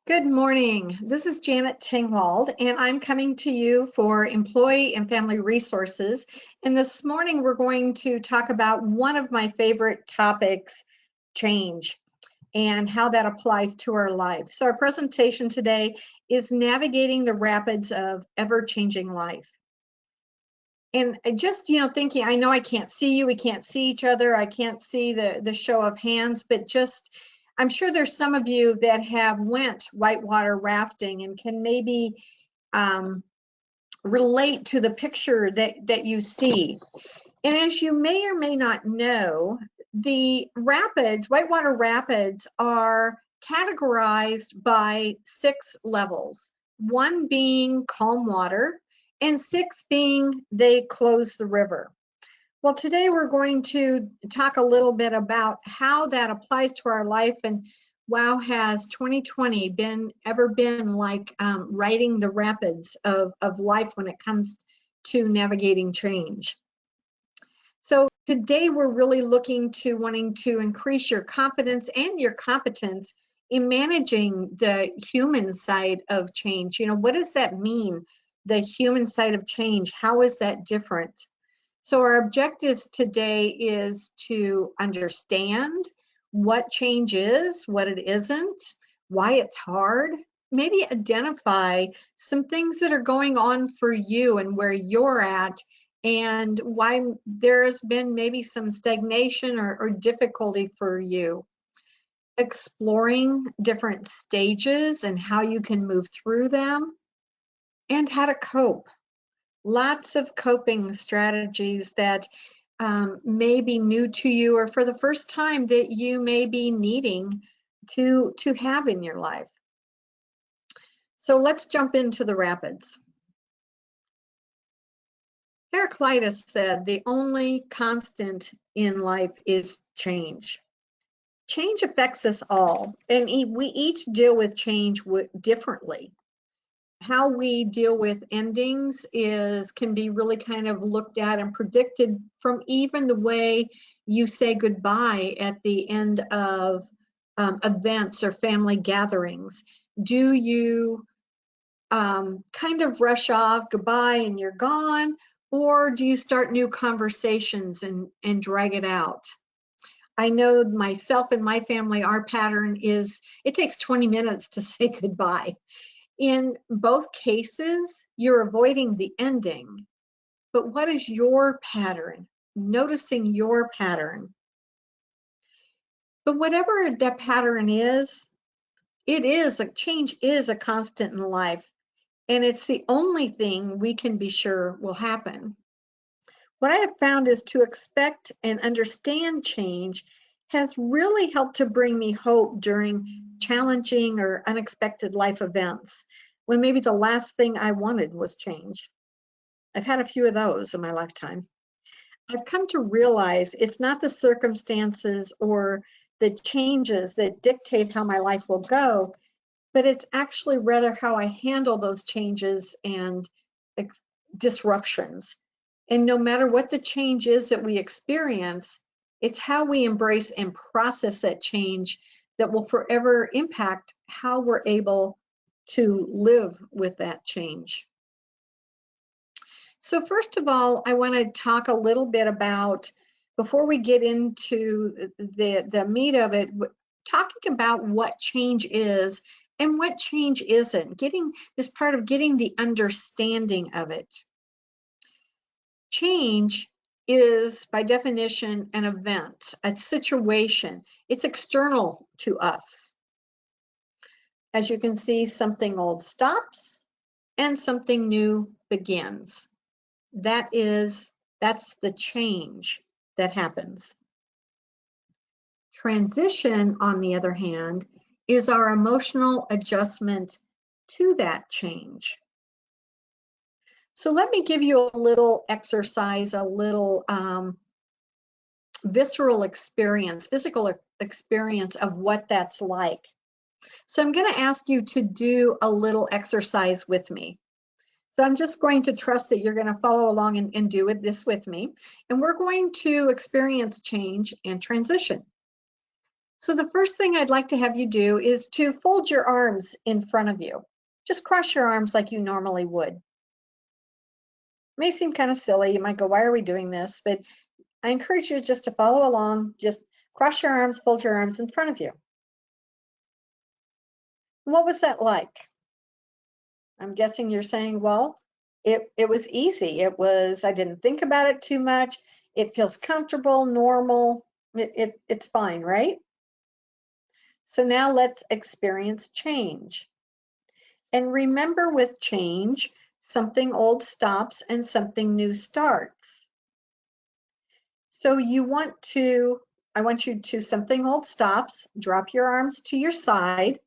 Good morning. This is Janet Tingwald, and I'm coming to you for Employee and Family Resources. And this morning, we're going to talk about one of my favorite topics, change, and how that applies to our life. So our presentation today is navigating the rapids of ever-changing life. And just, thinking, I know I can't see you, we can't see each other, I can't see the show of hands, but just, I'm sure there's some of you that have went whitewater rafting and can maybe relate to the picture that you see. And as you may or may not know, the rapids, whitewater rapids, are categorized by 6 levels, 1 being calm water, and 6 being they close the river. Well, today we're going to talk a little bit about how that applies to our life, and wow, has 2020 ever been like riding the rapids of life when it comes to navigating change. So today we're really looking to wanting to increase your confidence and your competence in managing the human side of change. What does that mean? The human side of change, how is that different? So our objectives today is to understand what change is, what it isn't, why it's hard, maybe identify some things that are going on for you and where you're at, and why there's been maybe some stagnation or difficulty for you. Exploring different stages and how you can move through them, and how to cope. Lots of coping strategies that may be new to you, or for the first time that you may be needing to have in your life. So let's jump into the rapids. Heraclitus said, the only constant in life is change. Change affects us all, and we each deal with change differently. How we deal with endings can be really kind of looked at and predicted from even the way you say goodbye at the end of events or family gatherings. Do you kind of rush off goodbye and you're gone, or do you start new conversations and drag it out? I know myself and my family, our pattern is it takes 20 minutes to say goodbye. In both cases, you're avoiding the ending, but what is your pattern? Noticing your pattern. But whatever that pattern is, change is a constant in life, and it's the only thing we can be sure will happen. What I have found is to expect and understand change has really helped to bring me hope during challenging or unexpected life events, when maybe the last thing I wanted was change. I've had a few of those in my lifetime. I've come to realize it's not the circumstances or the changes that dictate how my life will go, but it's actually rather how I handle those changes and disruptions. And no matter what the change is that we experience, it's how we embrace and process that change that will forever impact how we're able to live with that change. So first of all, I want to talk a little bit about, before we get into the meat of it, talking about what change is and what change isn't, getting this part of getting the understanding of it. Change is, by definition, an event, a situation. It's external to us. As you can see, something old stops and something new begins. That's the change that happens. Transition, on the other hand, is our emotional adjustment to that change. So let me give you a little exercise, a little visceral experience, physical experience of what that's like. So I'm going to ask you to do a little exercise with me. So I'm just going to trust that you're going to follow along and do this with me. And we're going to experience change and transition. So the first thing I'd like to have you do is to fold your arms in front of you. Just cross your arms like you normally would. It may seem kind of silly. You might go, why are we doing this? But I encourage you just to follow along. Just cross your arms, fold your arms in front of you. What was that like? I'm guessing you're saying, well, it was easy. I didn't think about it too much. It feels comfortable, normal. It's fine, right? So now let's experience change. And remember, with change, something old stops and something new starts. So I want you to, something old stops, drop your arms to your side,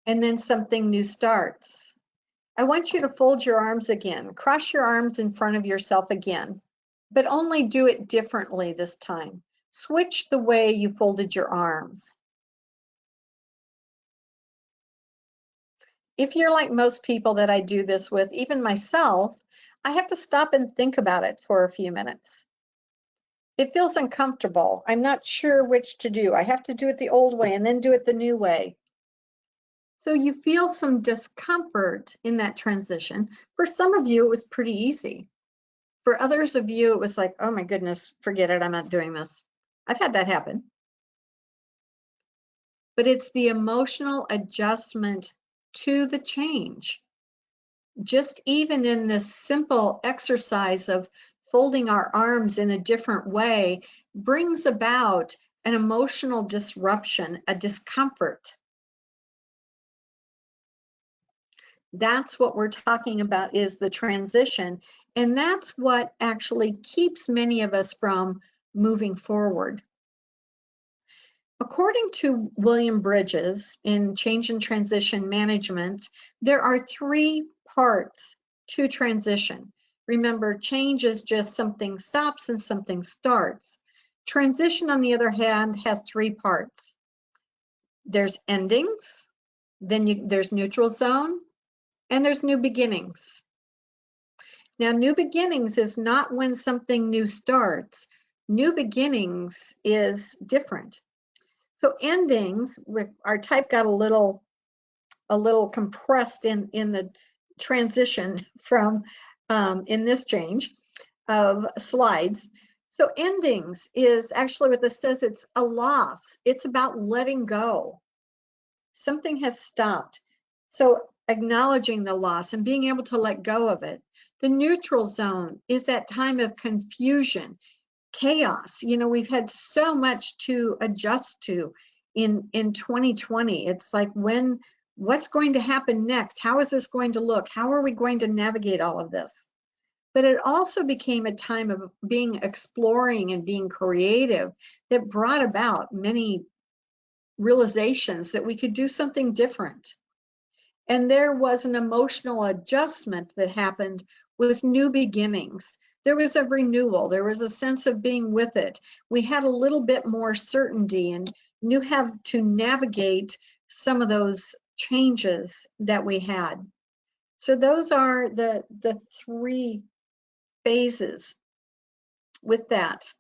and then something new starts. I want you to fold your arms again, cross your arms in front of yourself again, but only do it differently this time. Switch the way you folded your arms. If you're like most people that I do this with, even myself, I have to stop and think about it for a few minutes. It feels uncomfortable. I'm not sure which to do. I have to do it the old way and then do it the new way. So you feel some discomfort in that transition. For some of you, it was pretty easy. For others of you, it was like, oh my goodness, forget it, I'm not doing this. I've had that happen. But it's the emotional adjustment to the change. Just even in this simple exercise of folding our arms in a different way brings about an emotional disruption, a discomfort. That's what we're talking about, is the transition. And that's what actually keeps many of us from moving forward. According to William Bridges in Change and Transition Management, there are 3 parts to transition. Remember, change is just something stops and something starts. Transition, on the other hand, has 3 parts. There's endings, then there's neutral zone, and there's new beginnings. Now, new beginnings is not when something new starts. New beginnings is different. So endings, our type got a little compressed in the transition from in this change of slides. So endings is actually what this says. It's a loss. It's about letting go. Something has stopped. So acknowledging the loss and being able to let go of it. The neutral zone is that time of confusion, chaos. You know, we've had so much to adjust to in 2020. It's like, what's going to happen next? How is this going to look? How are we going to navigate all of this? But it also became a time of exploring and being creative that brought about many realizations that we could do something different. And there was an emotional adjustment that happened with new beginnings. There was a renewal. There was a sense of being with it. We had a little bit more certainty and knew how to navigate some of those changes that we had. So those are the 3 phases with that.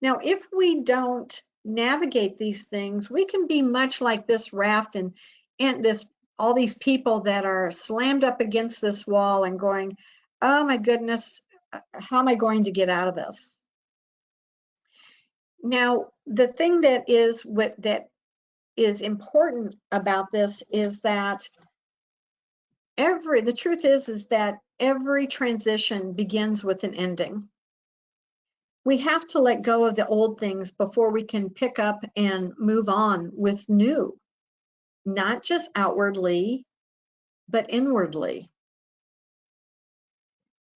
Now, if we don't navigate these things, we can be much like this raft and all these people that are slammed up against this wall and going, oh my goodness, how am I going to get out of this? Now, the thing that is important about this is that the truth is that every transition begins with an ending. We have to let go of the old things before we can pick up and move on with new, not just outwardly, but inwardly.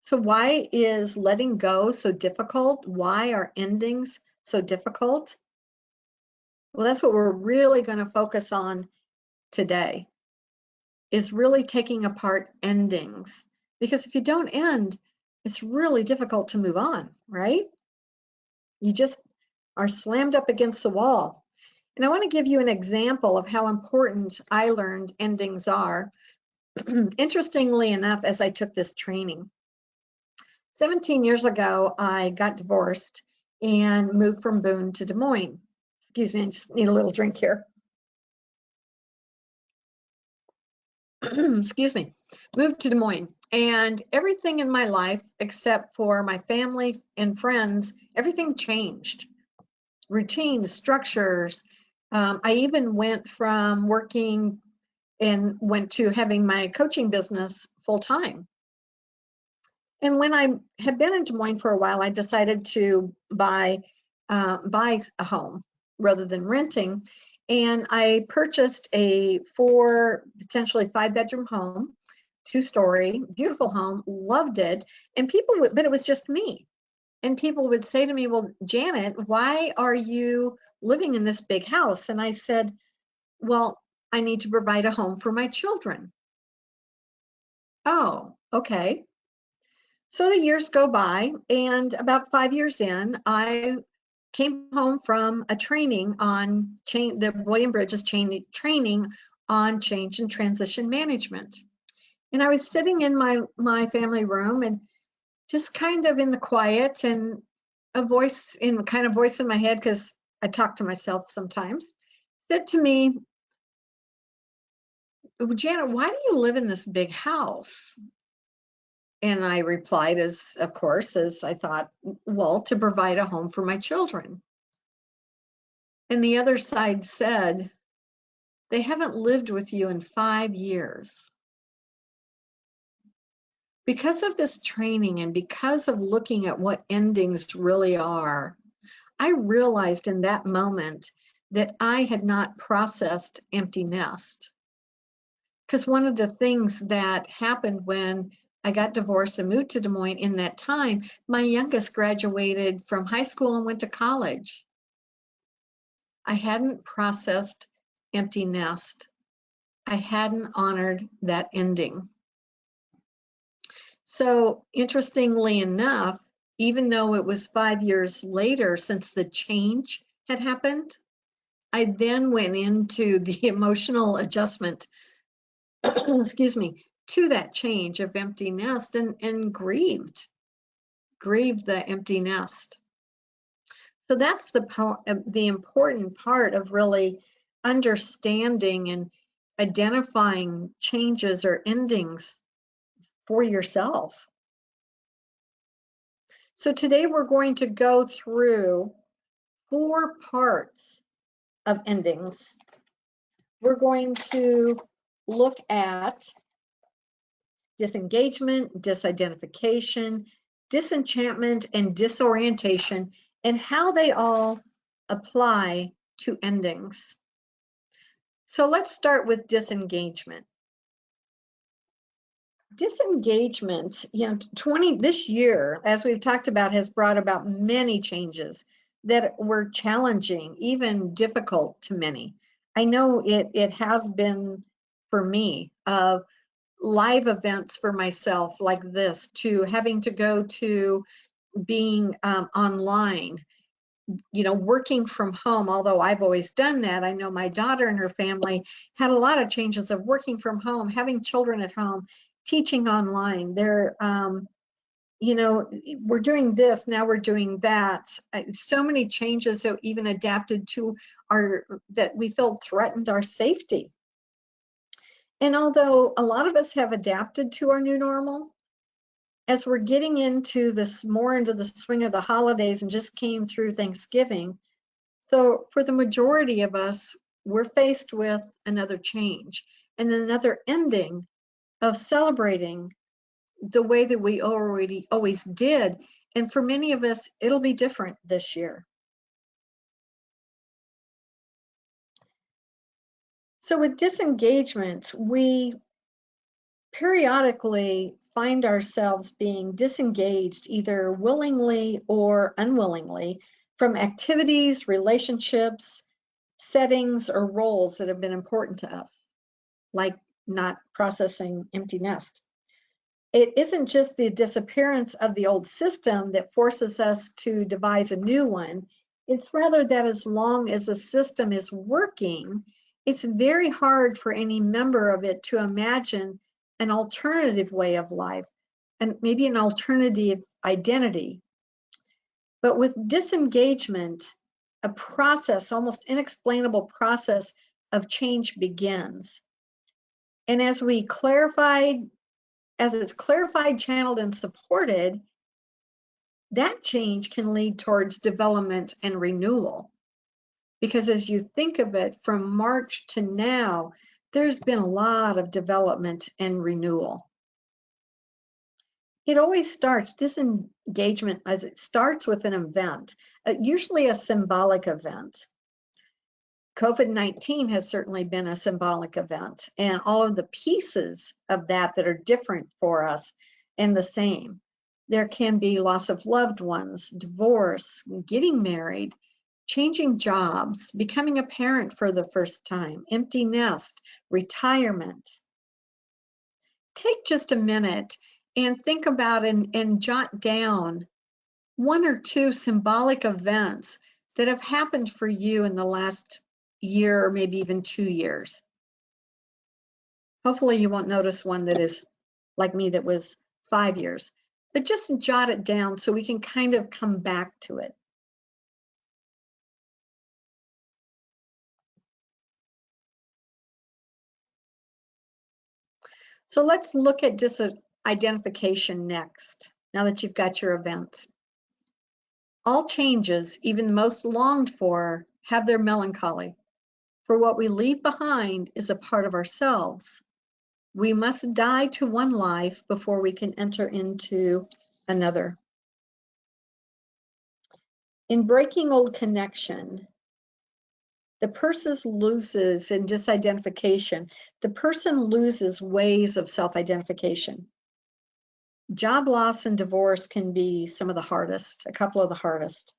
So why is letting go so difficult? Why are endings so difficult? Well, that's what we're really going to focus on today, is really taking apart endings. Because if you don't end, it's really difficult to move on, right? You just are slammed up against the wall. And I want to give you an example of how important I learned endings are. Interestingly enough, as I took this training, 17 years ago, I got divorced and moved from Boone to Des Moines. Excuse me, I just need a little drink here. Excuse me. Moved to Des Moines, and everything in my life, except for my family and friends, everything changed. Routines, structures. I even went from working and went to having my coaching business full time. And when I had been in Des Moines for a while, I decided to buy a home rather than renting. And I purchased a potentially 5-bedroom home, 2-story, beautiful home, loved it. And but it was just me. And people would say to me, well, Janet, why are you living in this big house? And I said, well, I need to provide a home for my children. Oh, okay. So the years go by, and about 5 years in, I came home from a training on the William Bridges training on change and transition management. And I was sitting in my family room and just kind of in the quiet, and a voice in my head, because I talk to myself sometimes, said to me, Janet, why do you live in this big house? And I replied, as I thought, well, to provide a home for my children. And the other side said, they haven't lived with you in 5 years. Because of this training and because of looking at what endings really are, I realized in that moment that I had not processed empty nest. Because one of the things that happened when I got divorced and moved to Des Moines, in that time, my youngest graduated from high school and went to college. I hadn't processed empty nest. I hadn't honored that ending. So interestingly enough, even though it was 5 years later since the change had happened, I then went into the emotional adjustment, excuse me, to that change of empty nest, and grieved the empty nest. So that's the important part of really understanding and identifying changes or endings for yourself. So today we're going to go through 4 parts of endings. We're going to look at disengagement, disidentification, disenchantment, and disorientation, and how they all apply to endings. So let's start with disengagement. Disengagement, this year, as we've talked about, has brought about many changes that were challenging, even difficult to many. I know it has been for me, live events for myself like this, to having to go to being online, working from home. Although I've always done that, I know my daughter and her family had a lot of changes of working from home, having children at home, teaching online. They're, we're doing this, now we're doing that. So many changes that even adapted to that we felt threatened our safety. And although a lot of us have adapted to our new normal, as we're getting into more into the swing of the holidays and just came through Thanksgiving, so for the majority of us, we're faced with another change and another ending of celebrating the way that we always did. And for many of us, it'll be different this year. So with disengagement, we periodically find ourselves being disengaged, either willingly or unwillingly, from activities, relationships, settings, or roles that have been important to us, like not processing empty nest. It isn't just the disappearance of the old system that forces us to devise a new one. It's rather that as long as the system is working, it's very hard for any member of it to imagine an alternative way of life and maybe an alternative identity. But with disengagement, a process, almost inexplainable process of change begins. And as it's clarified, channeled, and supported, that change can lead towards development and renewal. Because as you think of it, from March to now, there's been a lot of development and renewal. It always starts, disengagement, as it starts with an event, usually a symbolic event. COVID-19 has certainly been a symbolic event, and all of the pieces of that are different for us and the same. There can be loss of loved ones, divorce, getting married, changing jobs, becoming a parent for the first time, empty nest, retirement. Take just a minute and think about and jot down one or two symbolic events that have happened for you in the last year or maybe even 2 years. Hopefully you won't notice one that is like me that was 5 years, but just jot it down so we can kind of come back to it. So let's look at disidentification next, now that you've got your event. All changes, even the most longed for, have their melancholy. For what we leave behind is a part of ourselves. We must die to one life before we can enter into another. In breaking old connection, the person loses, in disidentification, the person loses ways of self-identification. Job loss and divorce can be some of the hardest, a couple of the hardest.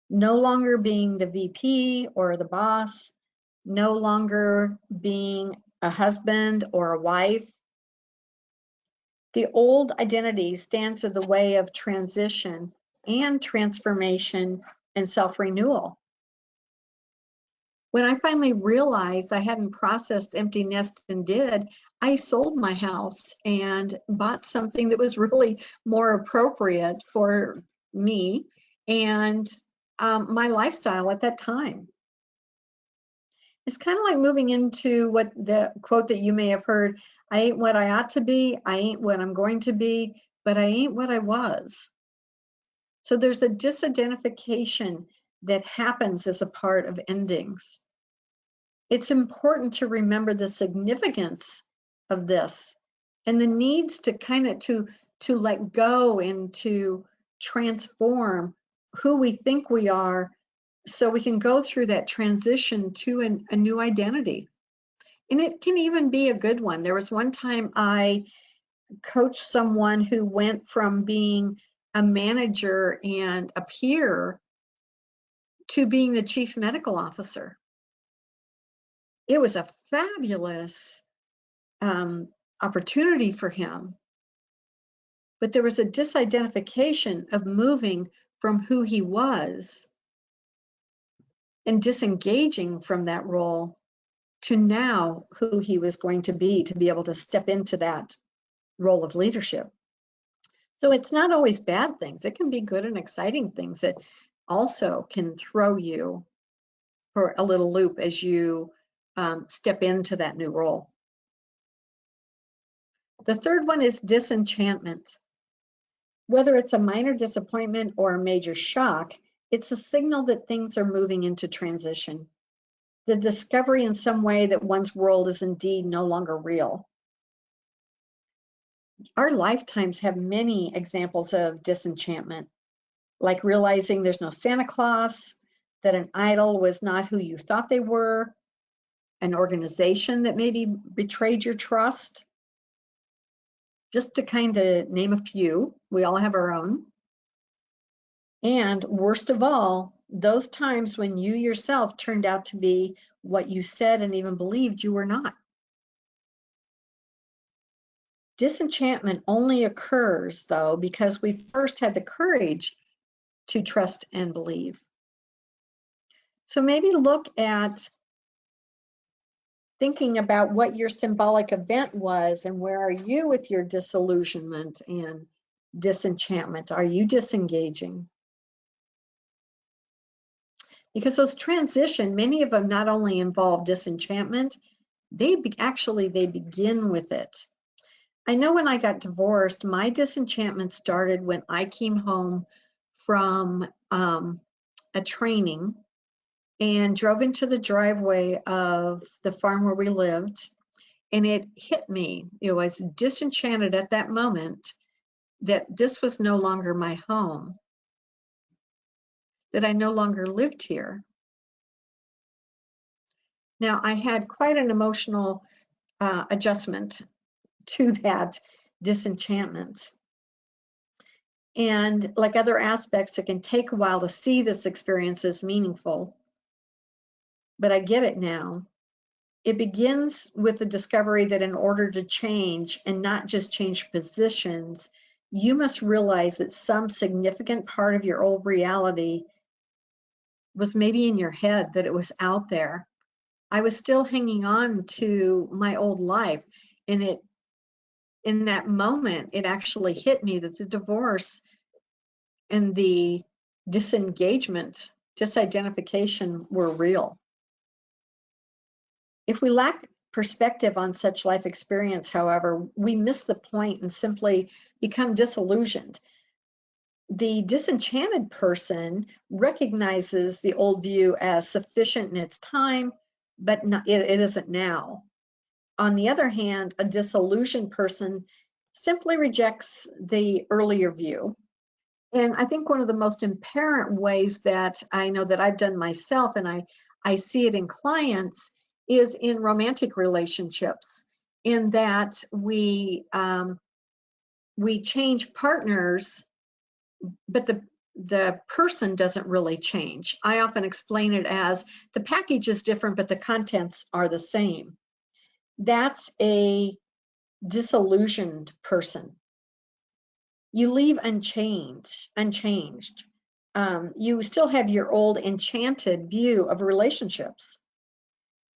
No longer being the VP or the boss, no longer being a husband or a wife. The old identity stands in the way of transition and transformation and self-renewal. When I finally realized I hadn't processed empty nest and did, I sold my house and bought something that was really more appropriate for me and my lifestyle at that time. It's kind of like moving into what the quote that you may have heard, I ain't what I ought to be, I ain't what I'm going to be, but I ain't what I was. So there's a disidentification that happens as a part of endings. It's important to remember the significance of this and the needs to kind of to let go and to transform who we think we are so we can go through that transition to a new identity. And it can even be a good one. There was one time I coached someone who went from being a manager and a peer to being the chief medical officer. It was a fabulous opportunity for him. But there was a disidentification of moving from who he was and disengaging from that role to now who he was going to be able to step into that role of leadership. So it's not always bad things. It can be good and exciting things that also can throw you for a little loop as you step into that new role. The third one is disenchantment. Whether it's a minor disappointment or a major shock, it's a signal that things are moving into transition. The discovery in some way that one's world is indeed no longer real. Our lifetimes have many examples of disenchantment, like realizing there's no Santa Claus, that an idol was not who you thought they were, an organization that maybe betrayed your trust. Just to kind of name a few, we all have our own. And worst of all, those times when you yourself turned out to be what you said and even believed you were not. Disenchantment only occurs, though, because we first had the courage to trust and believe. So maybe look at thinking about what your symbolic event was and where are you with your disillusionment and disenchantment? Are you disengaging? because those transition, many of them not only involve disenchantment, they begin with it. I know when I got divorced, my disenchantment started when I came home from a training and drove into the driveway of the farm where we lived, and it hit me. It was disenchanted at that moment that this was no longer my home, that I no longer lived here. Now, I had quite an emotional adjustment to that disenchantment. And like other aspects, it can take a while to see this experience as meaningful, but I get it now. It begins with the discovery that in order to change, and not just change positions, you must realize that some significant part of your old reality was maybe in your head, that it was out there. I was still hanging on to my old life, and in that moment, it actually hit me that the divorce and the disengagement, disidentification were real. If we lack perspective on such life experience, however, we miss the point and simply become disillusioned. The disenchanted person recognizes the old view as sufficient in its time, but it isn't now. On the other hand, a disillusioned person simply rejects the earlier view. And I think one of the most apparent ways that I know that I've done myself, and I see it in clients, is in romantic relationships, in that we change partners, but the person doesn't really change. I often explain it as the package is different, but the contents are the same. That's a disillusioned person. You leave unchanged. You still have your old enchanted view of relationships.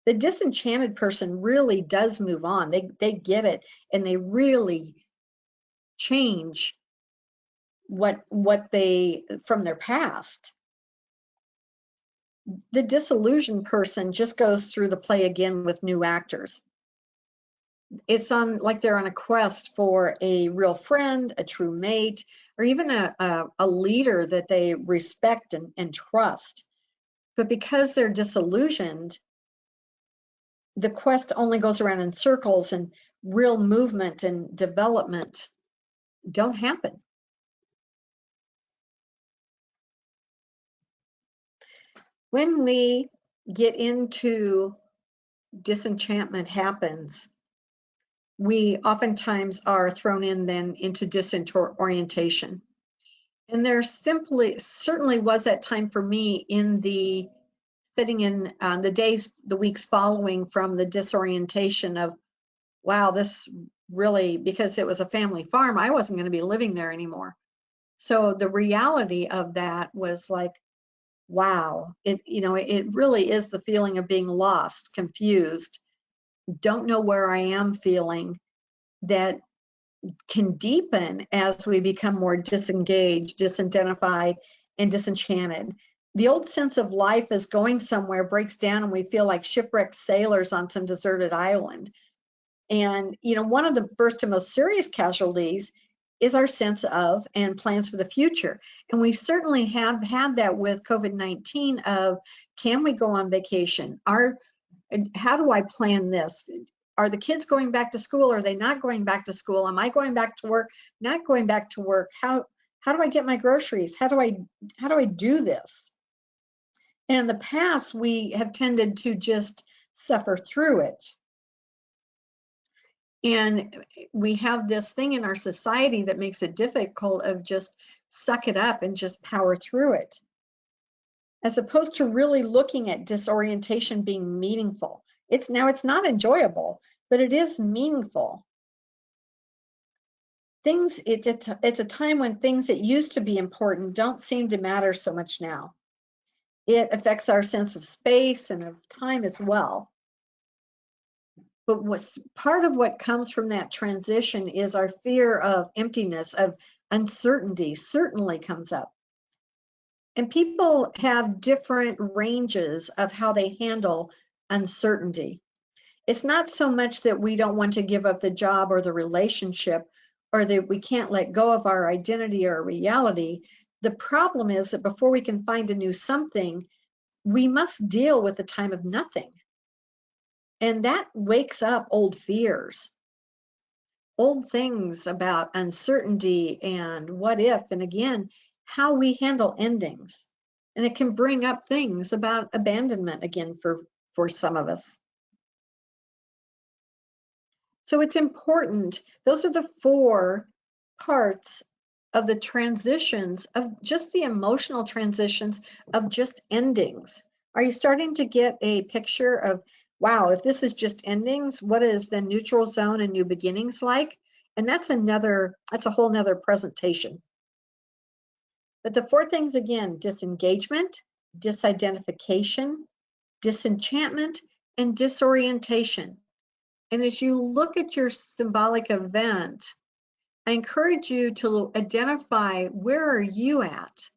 The disenchanted person really does move on. They get it, and they really change what they from their past. The disillusioned person just goes through the play again with new actors. It's like they're on a quest for a real friend, a true mate, or even a leader that they respect and trust. But because they're disillusioned, the quest only goes around in circles, and real movement and development don't happen. When we get into disenchantment happens, we oftentimes are thrown in then into disorientation. And there certainly was that time for me in sitting in the weeks following from the disorientation of, wow, this really, because it was a family farm, I wasn't going to be living there anymore. So the reality of that was like, wow, it really is the feeling of being lost, confused, don't know where I am feeling, that can deepen as we become more disengaged, disidentified, and disenchanted. The old sense of life as going somewhere breaks down, and we feel like shipwrecked sailors on some deserted island. And one of the first and most serious casualties is our sense of and plans for the future. And we certainly have had that with COVID-19 of, can we go on vacation? How do I plan this? Are the kids going back to school? Are they not going back to school? Am I going back to work? Not going back to work? How do I get my groceries? How do I do this? And in the past, we have tended to just suffer through it. And we have this thing in our society that makes it difficult of just suck it up and just power through it, as opposed to really looking at disorientation being meaningful. It's not enjoyable, but it is meaningful. It's a time when things that used to be important don't seem to matter so much now. It affects our sense of space and of time as well. But part of what comes from that transition is our fear of emptiness, of uncertainty, certainly comes up. And people have different ranges of how they handle uncertainty. It's not so much that we don't want to give up the job or the relationship, or that we can't let go of our identity or reality. The problem is that before we can find a new something, we must deal with the time of nothing. And that wakes up old fears, old things about uncertainty and what if, and again, how we handle endings. And it can bring up things about abandonment again for some of us. So it's important. Those are the 4 parts of the transitions, of just the emotional transitions of just endings. Are you starting to get a picture of, wow, if this is just endings, what is the neutral zone and new beginnings like? And that's a whole nother presentation. But the 4 things again: disengagement, disidentification, disenchantment, and disorientation. And as you look at your symbolic event, I encourage you to identify, where are you at?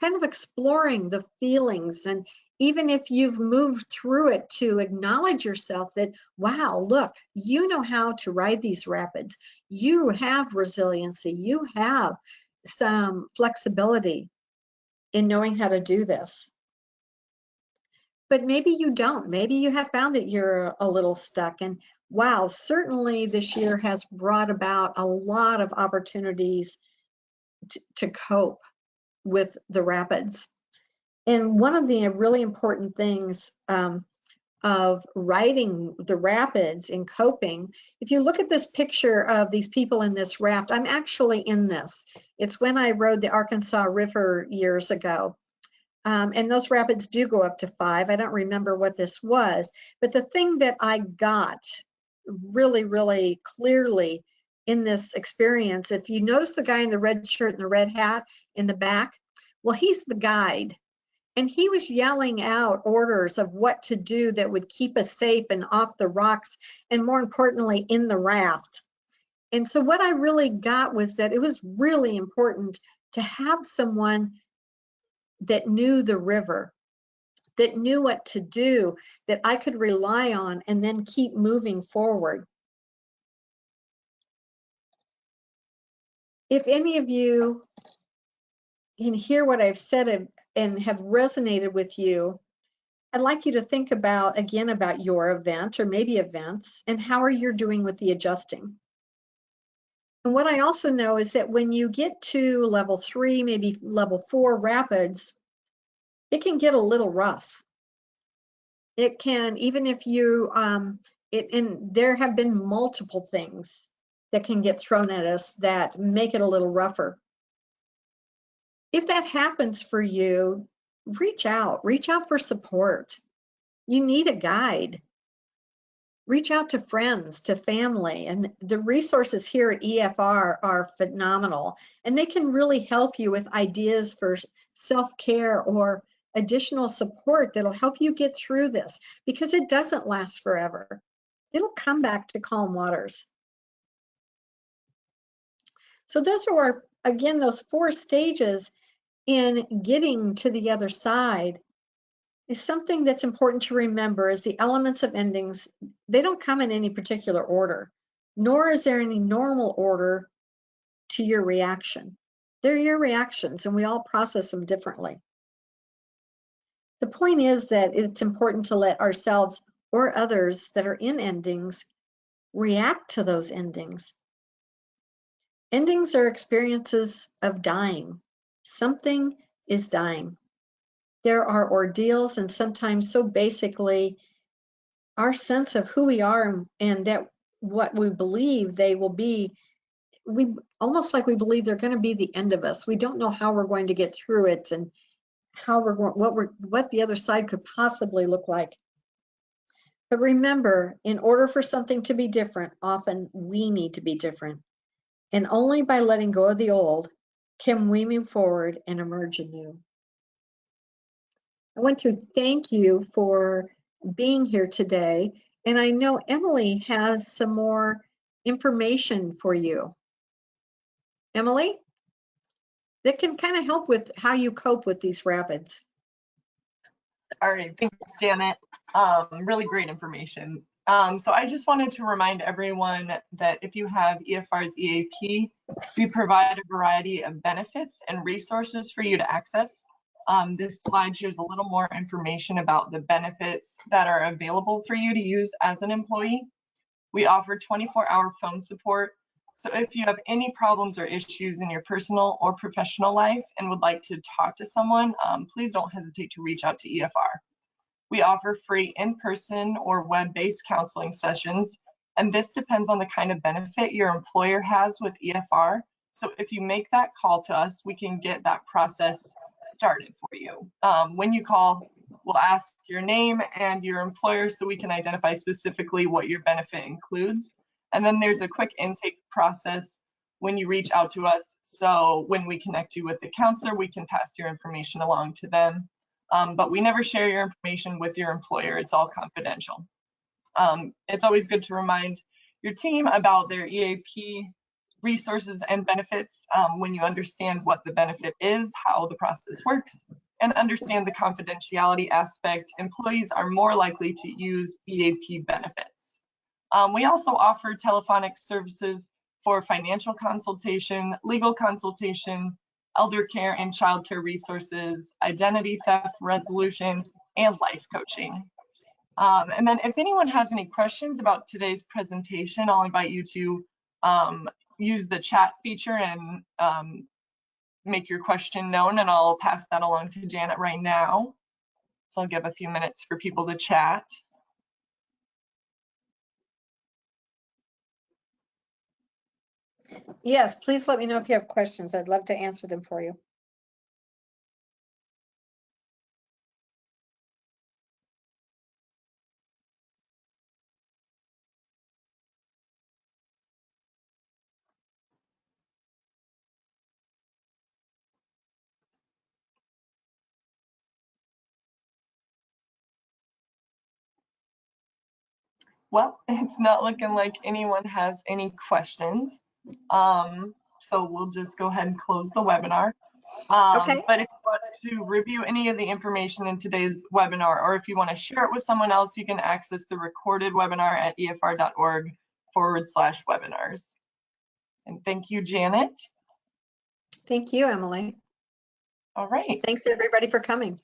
Kind of exploring the feelings, and even if you've moved through it, to acknowledge yourself that, wow, look, you know how to ride these rapids. You have resiliency. You have some flexibility in knowing how to do this. But maybe you don't. Maybe you have found that you're a little stuck. And wow, certainly this year has brought about a lot of opportunities to cope with the rapids. And one of the really important things of riding the rapids and coping, if you look at this picture of these people in this raft, I'm actually in this. It's when I rode the Arkansas River years ago. And those rapids do go up to 5. I don't remember what this was, but the thing that I got really, really clearly in this experience, if you notice the guy in the red shirt and the red hat in the back, well, he's the guide. And he was yelling out orders of what to do that would keep us safe and off the rocks, and more importantly, in the raft. And so what I really got was that it was really important to have someone that knew the river, that knew what to do, that I could rely on and then keep moving forward. If any of you can hear what I've said and have resonated with you, I'd like you to think about, again, about your event or maybe events, and how are you doing with the adjusting. And what I also know is that when you get to level 3, maybe level 4 rapids, it can get a little rough. It can, even if you, and there have been multiple things that can get thrown at us that make it a little rougher. If that happens for you, reach out for support. You need a guide. Reach out to friends, to family, and the resources here at EFR are phenomenal, and they can really help you with ideas for self-care or additional support that'll help you get through this, because it doesn't last forever. It'll come back to calm waters. So those are again, those 4 stages in getting to the other side. Is something that's important to remember, is the elements of endings, they don't come in any particular order, nor is there any normal order to your reaction. They're your reactions, and we all process them differently. The point is that it's important to let ourselves or others that are in endings react to those endings. Endings are experiences of dying. Something is dying. There are ordeals, and sometimes so basically our sense of who we are and that what we believe they will be, we almost like we believe they're going to be the end of us. We don't know how we're going to get through it, and how what the other side could possibly look like. But remember, in order for something to be different, often we need to be different. And only by letting go of the old can we move forward and emerge anew. I want to thank you for being here today. And I know Emily has some more information for you. Emily? that can kind of help with how you cope with these rapids. All right, thanks, Janet. Really great information. So I just wanted to remind everyone that if you have EFR's EAP, we provide a variety of benefits and resources for you to access. This slide shows a little more information about the benefits that are available for you to use as an employee. We offer 24-hour phone support. So if you have any problems or issues in your personal or professional life and would like to talk to someone, please don't hesitate to reach out to EFR. We offer free in-person or web-based counseling sessions, and this depends on the kind of benefit your employer has with EFR. So if you make that call to us, we can get that process started for you. When you call, we'll ask your name and your employer so we can identify specifically what your benefit includes. And then there's a quick intake process when you reach out to us. So when we connect you with the counselor, we can pass your information along to them. But we never share your information with your employer. It's all confidential. It's always good to remind your team about their EAP resources and benefits when you understand what the benefit is, how the process works, and understand the confidentiality aspect. Employees are more likely to use EAP benefits. We also offer telephonic services for financial consultation, legal consultation, elder care and child care resources, identity theft resolution, and life coaching. And then if anyone has any questions about today's presentation, I'll invite you to use the chat feature and make your question known, and I'll pass that along to Janet right now. So I'll give a few minutes for people to chat. Yes, please let me know if you have questions. I'd love to answer them for you. Well, it's not looking like anyone has any questions. So we'll just go ahead and close the webinar. Okay. But if you want to review any of the information in today's webinar, or if you want to share it with someone else, you can access the recorded webinar at efr.org/webinars. And thank you, Janet. Thank you, Emily. All right. Thanks everybody for coming.